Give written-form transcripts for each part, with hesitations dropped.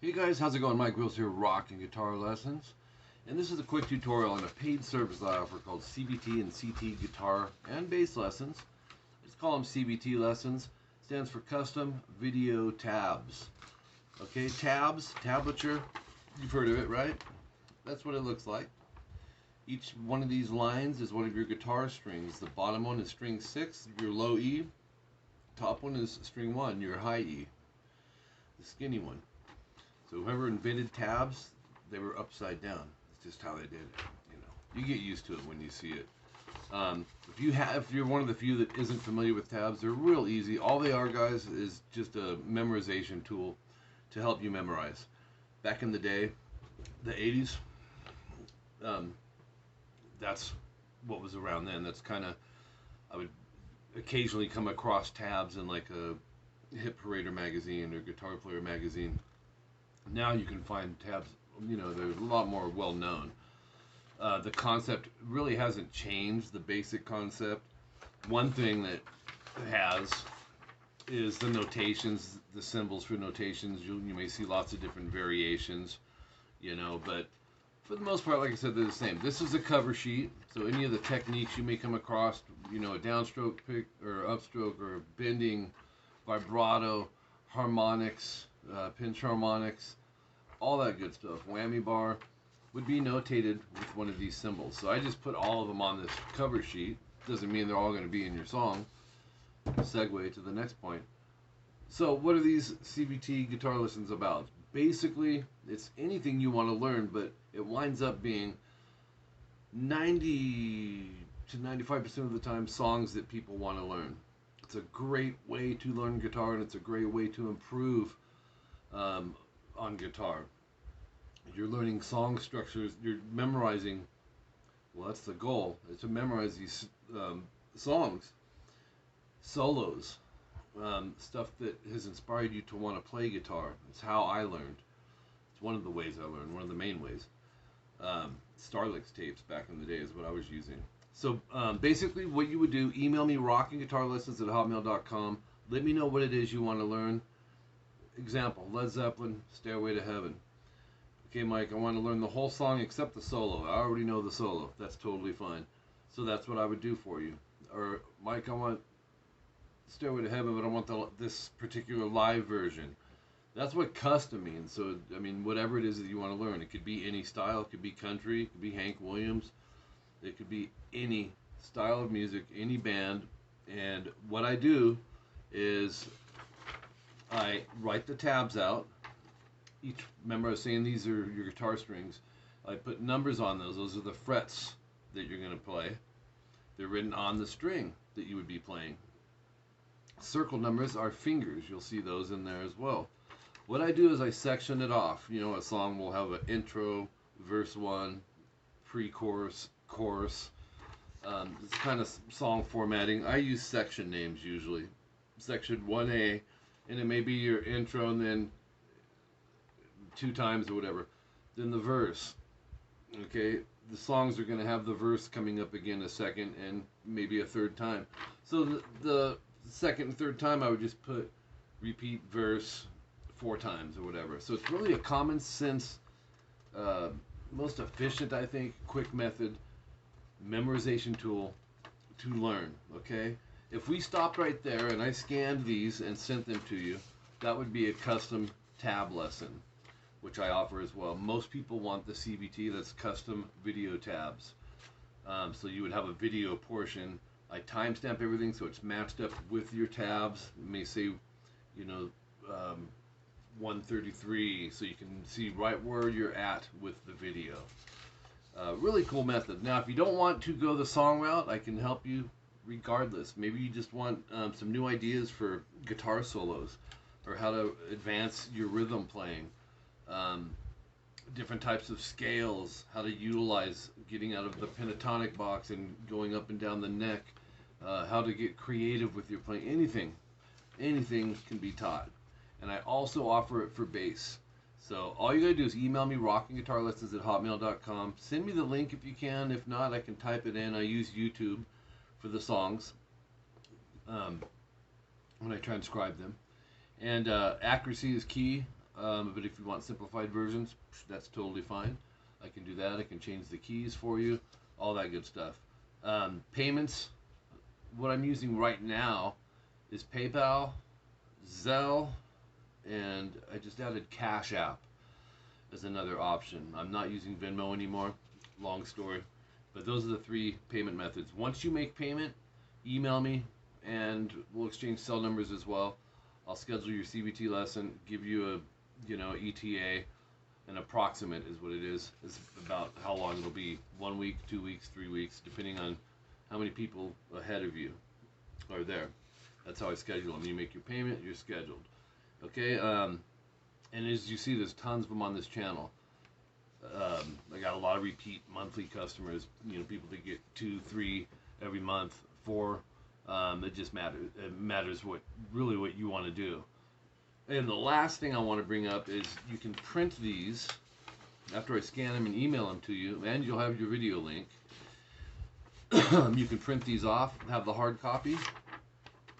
Hey guys, how's it going? Mike Wills here, rocking Guitar Lessons. And this is a quick tutorial on a paid service that I offer called CVT and CT Guitar and Bass Lessons. I just call them CVT Lessons. Stands for Custom Video Tabs. Okay, tabs, tablature, you've heard of it, right? That's what it looks like. Each one of these lines is one of your guitar strings. The bottom one is string 6, your low E. Top one is string 1, your high E, the skinny one. So whoever invented tabs, they were upside down. It's just how they did it. You know, you get used to it when you see it. If you're one of the few that isn't familiar with tabs, they're real easy. All they are, guys, is just a memorization tool to help you memorize. Back in the day, the 80s, that's what was around then. That's kind of, I would occasionally come across tabs in like a Hit Parader magazine or Guitar Player magazine. Now you can find tabs, you know, they're a lot more well known. The concept really hasn't changed, the basic concept. One thing that has is the notations, the symbols for notations. You may see lots of different variations, you know, but for the most part, like I said, they're the same. This is a cover sheet, so any of the techniques you may come across, you know, a downstroke pick or upstroke or bending, vibrato, harmonics, pinch harmonics, all that good stuff, whammy bar, would be notated with one of these symbols. So I just put all of them on this cover sheet. Doesn't mean they're all going to be in your song. Segue to the next point. So what are these CVT guitar lessons about? Basically, it's anything you want to learn, but it winds up being 90 to 95% of the time songs that people want to learn. It's a great way to learn guitar, and it's a great way to improve on guitar. You're learning song structures, you're memorizing, well, that's the goal, is to memorize these songs, solos, stuff that has inspired you to want to play guitar. It's how I learned. It's one of the ways I learned, one of the main ways. Starlix tapes back in the day is what I was using. So basically what you would do, email me rockingguitarlessons@hotmail.com. Let me know what it is you want to learn. Example, Led Zeppelin, Stairway to Heaven. Okay, Mike, I want to learn the whole song except the solo. I already know the solo. That's totally fine. So that's what I would do for you. Or, Mike, I want Stairway to Heaven, but I want this particular live version. That's what custom means. So, I mean, whatever it is that you want to learn. It could be any style. It could be country. It could be Hank Williams. It could be any style of music, any band. And what I do is I write the tabs out. Remember I was saying these are your guitar strings. I put numbers on those. Those are the frets that you're going to play. They're written on the string that you would be playing. Circle numbers are fingers. You'll see those in there as well. What I do is I section it off. You know, a song will have an intro, verse 1, pre-chorus, chorus. It's kind of song formatting. I use section names usually. Section 1A, and it may be your intro and then 2 times or whatever. Then the verse. Okay, the songs are going to have the verse coming up again a second and maybe a 3rd time. So the 2nd and 3rd time I would just put repeat verse 4 times or whatever. So it's really a common sense, most efficient, I think, quick method, memorization tool to learn. Okay, if we stopped right there and I scanned these and sent them to you, that would be a custom tab lesson, which I offer as well. Most people want the CVT, that's custom video tabs. So you would have a video portion. I timestamp everything so it's matched up with your tabs. It may say, you know, 133, so you can see right where you're at with the video. Really cool method. Now, if you don't want to go the song route, I can help you regardless. Maybe you just want some new ideas for guitar solos, or how to advance your rhythm playing. Different types of scales, how to utilize getting out of the pentatonic box and going up and down the neck, how to get creative with your playing. Anything can be taught. And I also offer it for bass. So all you gotta do is email me rockingguitarlessons@hotmail.com. Send me the link if you can. If not, I can type it in. I use YouTube for the songs when I transcribe them. And accuracy is key. but if you want simplified versions, that's totally fine. I can do that. I can change the keys for you, all that good stuff. Payments, what I'm using right now is PayPal, Zelle, and I just added Cash App as another option. I'm not using Venmo anymore, long story, but those are the 3 payment methods. Once you make payment, email me and we'll exchange cell numbers as well. I'll schedule your CVT lesson, give you a ETA, an approximate is what it is. It's about how long it'll be, 1 week, 2 weeks, 3 weeks, depending on how many people ahead of you are there. That's how I schedule them. You make your payment, you're scheduled. Okay, and as you see, there's tons of them on this channel. I got a lot of repeat monthly customers, people that get 2, 3 every month, 4. It just matters. It matters what you want to do. And the last thing I want to bring up is you can print these after I scan them and email them to you, and you'll have your video link. You can print these off, have the hard copy,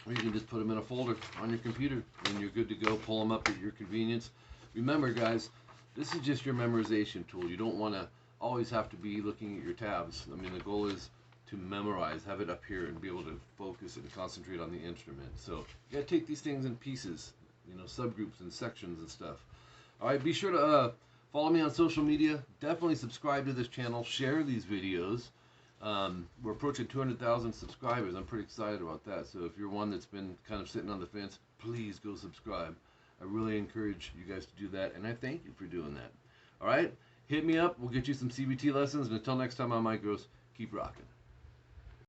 or you can just put them in a folder on your computer, and you're good to go. Pull them up at your convenience. Remember, guys, this is just your memorization tool. You don't want to always have to be looking at your tabs. I mean, the goal is to memorize, have it up here, and be able to focus and concentrate on the instrument. So you got to take these things in pieces, subgroups and sections and stuff. All right, be sure to follow me on social media. Definitely subscribe to this channel. Share these videos. We're approaching 200,000 subscribers. I'm pretty excited about that. So if you're one that's been kind of sitting on the fence, please go subscribe. I really encourage you guys to do that, and I thank you for doing that. All right, hit me up. We'll get you some CVT lessons, and until next time on Micros, keep rocking.